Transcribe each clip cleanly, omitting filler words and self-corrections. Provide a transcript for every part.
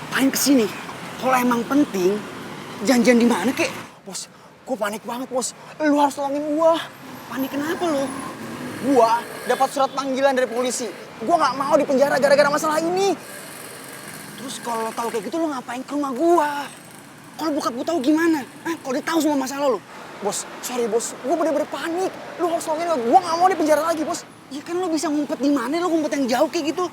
ngapain kesini? Kalau emang penting, janjian di mana kek? Bos, gue panik banget bos. Lu harus tolongin gue. Panik kenapa lo? Gue dapat surat panggilan dari polisi. Gue nggak mau dipenjara gara-gara masalah ini. Terus kalau lo tahu kayak gitu lo ngapain ke rumah gua? Kalau bokap gua tahu gimana? Kalau dia tahu semua masalah lo? Bos, sorry bos. Gue bener-bener panik. Lu harus tolongin gue. Gue nggak mau dipenjara lagi bos. Ya kan lo bisa ngumpet di mana? Lo ngumpet yang jauh kayak gitu.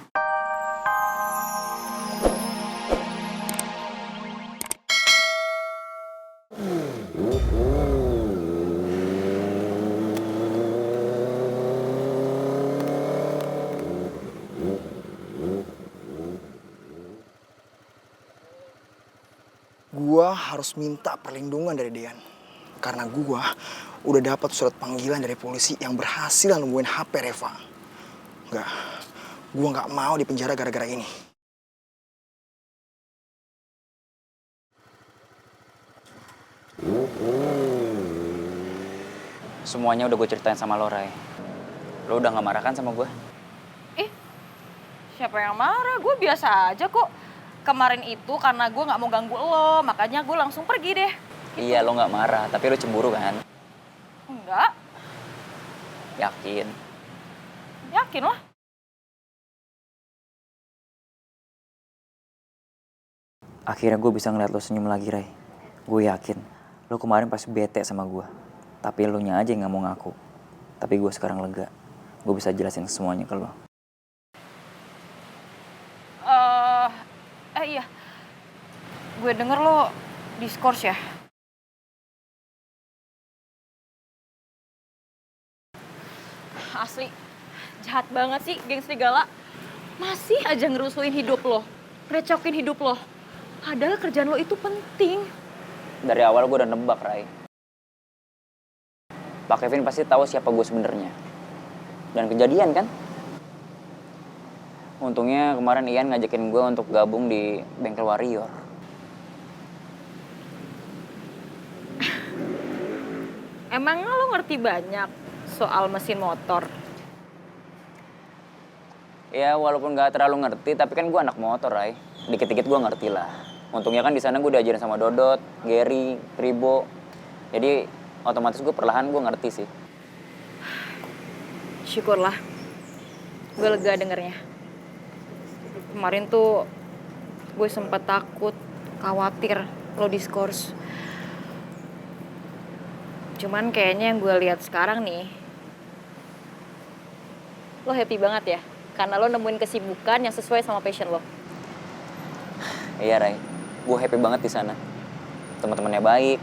Gua harus minta perlindungan dari Dean. Karena gua udah dapat surat panggilan dari polisi yang berhasil nemuin HP Reva. Enggak, gua nggak mau dipenjara gara-gara ini. Semuanya udah gue ceritain sama lo, Ray. Lo udah gak marah kan sama gue? Siapa yang marah? Gue biasa aja kok. Kemarin itu karena gue gak mau ganggu lo, makanya gue langsung pergi deh. Iya, lo gak marah, tapi lo cemburu kan? Enggak, Yakin? yakin lah. Akhirnya gue bisa ngeliat lo senyum lagi, Ray. Gue yakin, lo kemarin pasti bete sama gue. Tapi lo nya aja yang gak mau ngaku. Tapi gue sekarang lega. Gue bisa jelasin semuanya ke lo. Iya. Gue denger lo diskors ya? Asli, jahat banget sih geng serigala. Masih aja ngerusuin hidup lo, ngerecokin hidup lo. Padahal kerjaan lo itu penting. Dari awal gue udah nebak, Ray. Pak Kevin pasti tahu siapa gue sebenarnya. Dan kejadian kan? Untungnya kemarin Ian ngajakin gue untuk gabung di Bengkel Warrior. Emang lo ngerti banyak soal mesin motor? Ya walaupun gak terlalu ngerti, tapi kan gue anak motor, Ray. Dikit-dikit gue ngerti lah. Untungnya kan di sana gue diajarin sama Dodot, Gary, Ribo. Jadi otomatis gue perlahan gue ngerti sih. Syukurlah, gue lega dengernya. Kemarin tuh gue sempet takut, khawatir lo diskors. Cuman kayaknya yang gue lihat sekarang nih, lo happy banget ya, karena lo nemuin kesibukan yang sesuai sama passion lo. Iya, Ray. Gue happy banget di sana. Teman-temannya baik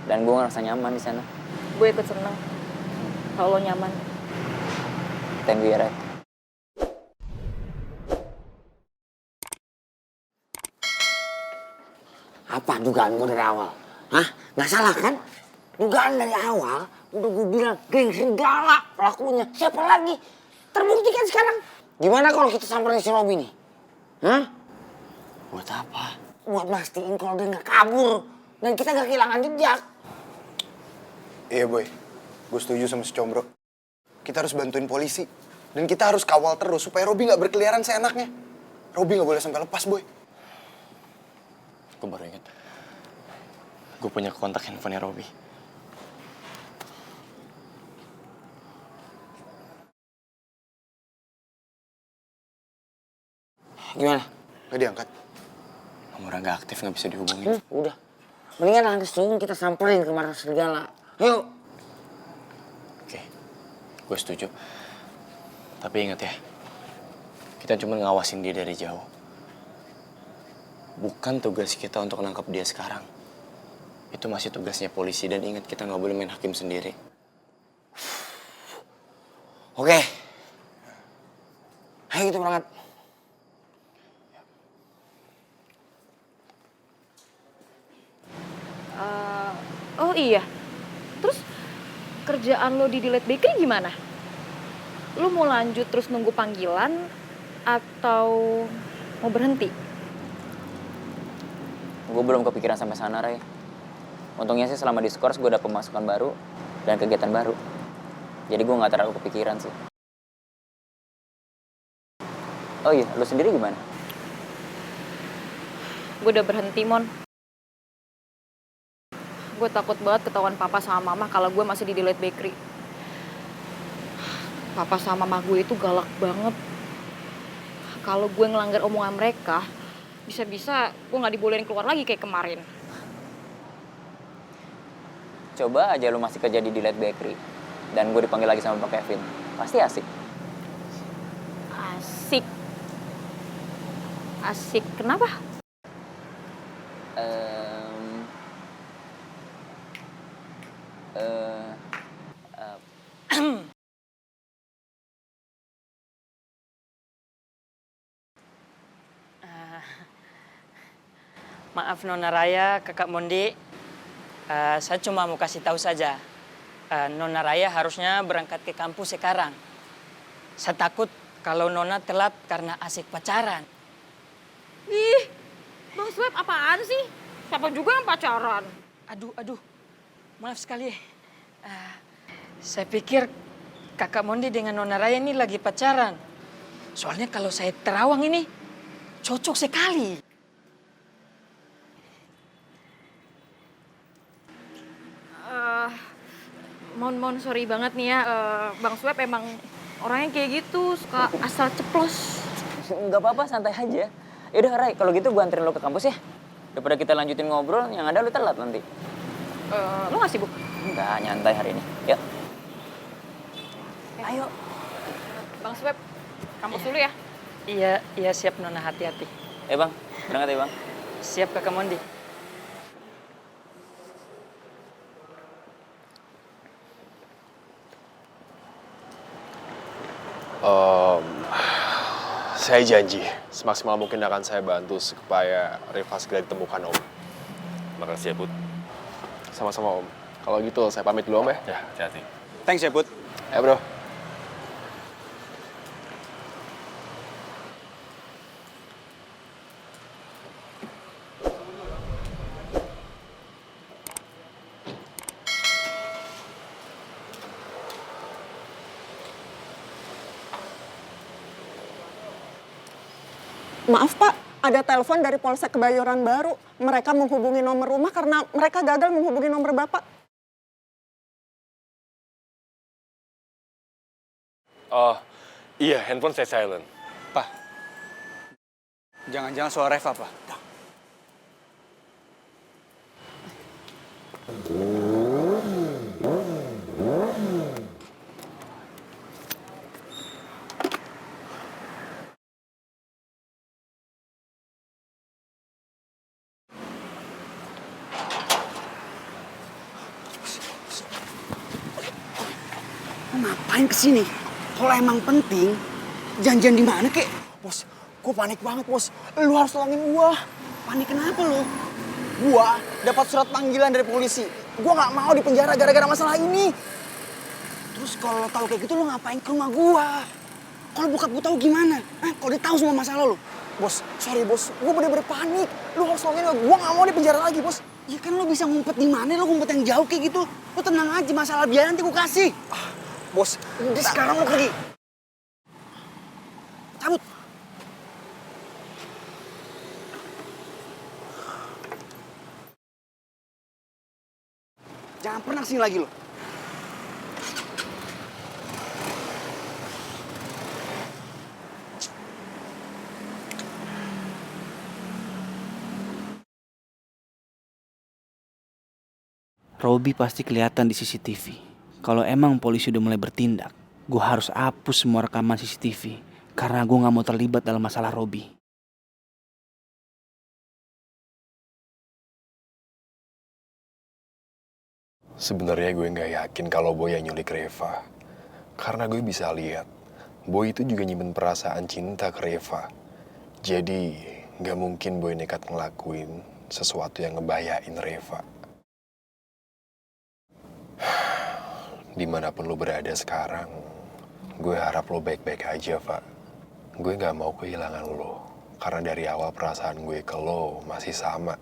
dan gue ngerasa nyaman di sana. Gue ikut seneng kalau lo nyaman. Thank you ya, Ray. Apa dugaan gue dari awal? Hah? Nggak salah kan? Dugaan dari awal, udah gue bilang geng serigala pelakunya. Siapa lagi? Terbukti kan sekarang. Gimana kalau kita samperin si Robby nih? Hah? Buat apa? Buat mastiin kalau dia nggak kabur. Dan kita nggak kehilangan jejak. Iya boy, gue setuju sama si Combro. Kita harus bantuin polisi. Dan kita harus kawal terus supaya Robby nggak berkeliaran seenaknya. Robby nggak boleh sampai lepas boy. Gue baru ingat. Gue punya kontak handphonenya Robby. Gimana? Gak diangkat. Nomornya nggak aktif, nggak bisa dihubungin. Udah. Mendingan langsung kita samperin ke markas serigala. Yuk. Oke, gue setuju. Tapi ingat ya, kita cuma ngawasin dia dari jauh. Bukan tugas kita untuk nangkap dia sekarang. Itu masih tugasnya polisi, dan ingat kita nggak boleh main hakim sendiri. Oke. Ayo kita berangkat. Oh iya, terus kerjaan lo di Delight Bakery gimana? Lo mau lanjut terus nunggu panggilan atau mau berhenti? Gue belum kepikiran sampai sana, Ray. Untungnya sih selama diskors gue ada pemasukan baru dan kegiatan baru. Jadi gue gak terlalu kepikiran sih. Oh iya, lo sendiri gimana? Gue udah berhenti, Mon. Gue takut banget ketahuan papa sama mama kalau gue masih di Delight Bakery. Papa sama mama gue itu galak banget. Kalau gue ngelanggar omongan mereka, bisa-bisa gue nggak dibolehin keluar lagi kayak kemarin. Coba aja lu masih kerja di Delight Bakery dan gue dipanggil lagi sama Pak Kevin. Pasti asik. Asik. Asik, kenapa? Em, Maaf Nona Raya, Kakak Mondi. Saya cuma mau kasih tahu saja. Nona Raya harusnya berangkat ke kampus sekarang. Saya takut kalau Nona telat karena asik pacaran. Ih, Bang Sweb apaan sih? Siapa juga yang pacaran? Aduh. Maaf sekali. Saya pikir Kakak Mondi dengan Nona Raya ini lagi pacaran. Soalnya kalau saya terawang ini cocok sekali. Mon, sorry banget nih ya. Bang Sweb emang orangnya kayak gitu, suka asal ceplos. Nggak apa-apa, santai aja. Yaudah, Ray, kalau gitu gue anterin lo ke kampus ya. Daripada kita lanjutin ngobrol, yang ada lo telat nanti. Lo gak sibuk? Enggak, nyantai hari ini. Yuk. Ayo. Bang Sweb, kampus dulu ya. Iya siap Nona, hati-hati. Bang, berangkat ya, Bang. Siap Kakak Mondi. Saya janji, semaksimal mungkin akan saya bantu supaya Reva segera ditemukan, Om. Makasih ya, Put. Sama-sama, Om. Kalau gitu, saya pamit dulu, Om ya. Ya, hati-hati. Thanks ya, Put. Ya, bro. Maaf Pak, ada telepon dari Polsek Kebayoran Baru. Mereka menghubungi nomor rumah karena mereka gagal menghubungi nomor Bapak. Oh, iya, handphone saya silent. Pak, jangan-jangan soal Reva, Pak. Lu ngapain kesini? Kalau emang penting, janjian di mana kek? Bos, gue panik banget, Bos. Lu harus tolongin gua. Panik kenapa lu? Gua dapat surat panggilan dari polisi. Gua nggak mau dipenjara gara-gara masalah ini. Terus kalau lo tahu kayak gitu lo ngapain ke rumah gua? Kalau bokap gua tahu gimana? Kalau dia tahu semua masalah lo? Bos, sorry bos, gue bener-bener panik. Lu harus tolongin gue gak mau di penjara lagi, bos. Ya kan lo bisa ngumpet di mana? Lo ngumpet yang jauh kayak gitu. Lo tenang aja, masalah biaya nanti gua kasih. Bos, sekarang lo pergi. Cabut. Jangan pernah kesini lagi lo. Robi pasti kelihatan di CCTV. Kalau emang polisi udah mulai bertindak, gue harus hapus semua rekaman CCTV. Karena gue gak mau terlibat dalam masalah Robi. Sebenarnya gue nggak yakin kalau Boy yang nyulik Reva. Karena gue bisa lihat, Boy itu juga nyimpen perasaan cinta ke Reva. Jadi, nggak mungkin Boy nekat ngelakuin sesuatu yang ngebayain Reva. Dimanapun lo berada sekarang, gue harap lo baik-baik aja, Pak. Gue nggak mau kehilangan lo. Karena dari awal perasaan gue ke lo masih sama.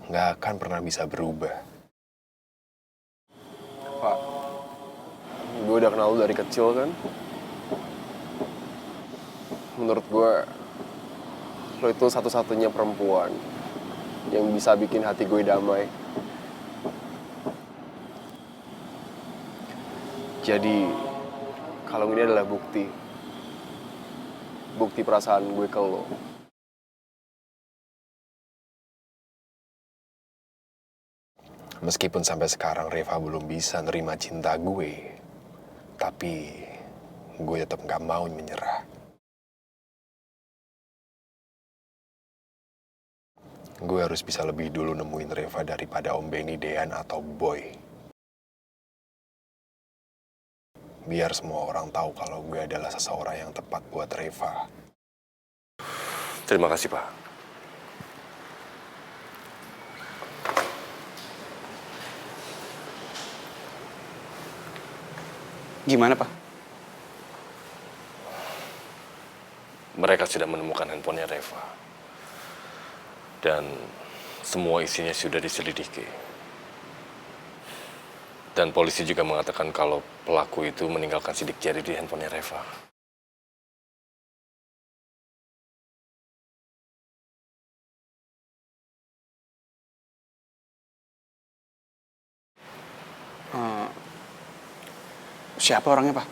Nggak akan pernah bisa berubah. Pak, gue udah kenal lo dari kecil kan? Menurut gue, lo itu satu-satunya perempuan yang bisa bikin hati gue damai. Jadi, kalung ini adalah bukti perasaan gue ke lo. Meskipun sampai sekarang Reva belum bisa nerima cinta gue, tapi gue tetap gak mau menyerah. Gue harus bisa lebih dulu nemuin Reva daripada Om Benny, Dean, atau Boy. Biar semua orang tahu kalau gue adalah seseorang yang tepat buat Reva. Terima kasih, Pak. Gimana, Pak? Mereka sudah menemukan handphonenya Reva. Dan semua isinya sudah diselidiki. Dan polisi juga mengatakan kalau pelaku itu meninggalkan sidik jari di handphonenya Reva. Siapa orangnya, Pak?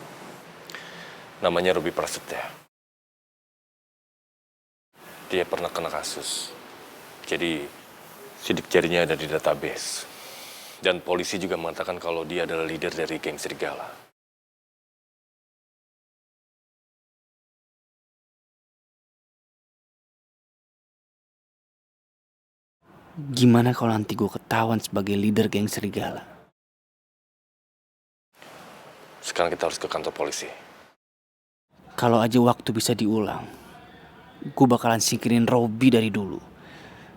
Namanya Ruby Prasetya. Dia pernah kena kasus. Jadi, sidik jarinya ada di database. Dan polisi juga mengatakan kalau dia adalah leader dari geng Serigala. Gimana kalau nanti gue ketahuan sebagai leader geng Serigala? Sekarang kita harus ke kantor polisi. Kalau aja waktu bisa diulang, gue bakalan singkirin Robby dari dulu.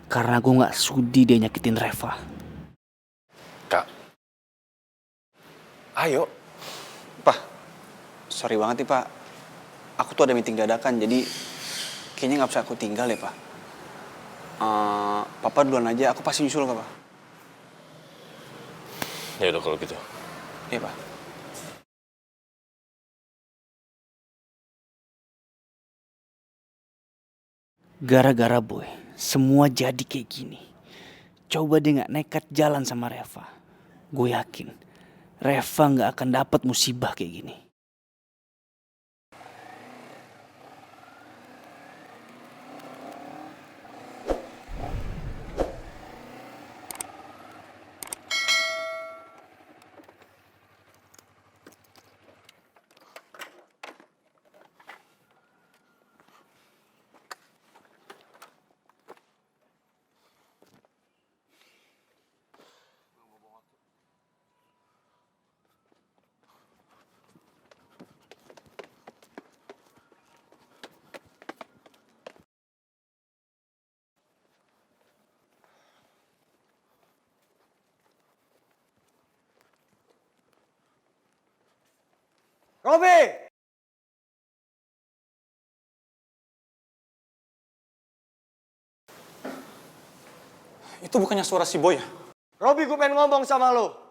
Karena gue gak sudi dia nyakitin Reva. Kak, ayo. Pak, sorry banget nih, Pak. Aku tuh ada meeting dadakan, jadi kayaknya gak bisa aku tinggal ya, Pak. Papa duluan aja, aku pasti nyusul kok, Pak. Ya udah kalau gitu. Iya, Pak. Gara-gara Boy, semua jadi kayak gini. Coba dia gak nekat jalan sama Reva. Gue yakin, Reva gak akan dapat musibah kayak gini. Robby! Itu bukannya suara si Boy ya? Robby, gue pengen ngomong sama lo.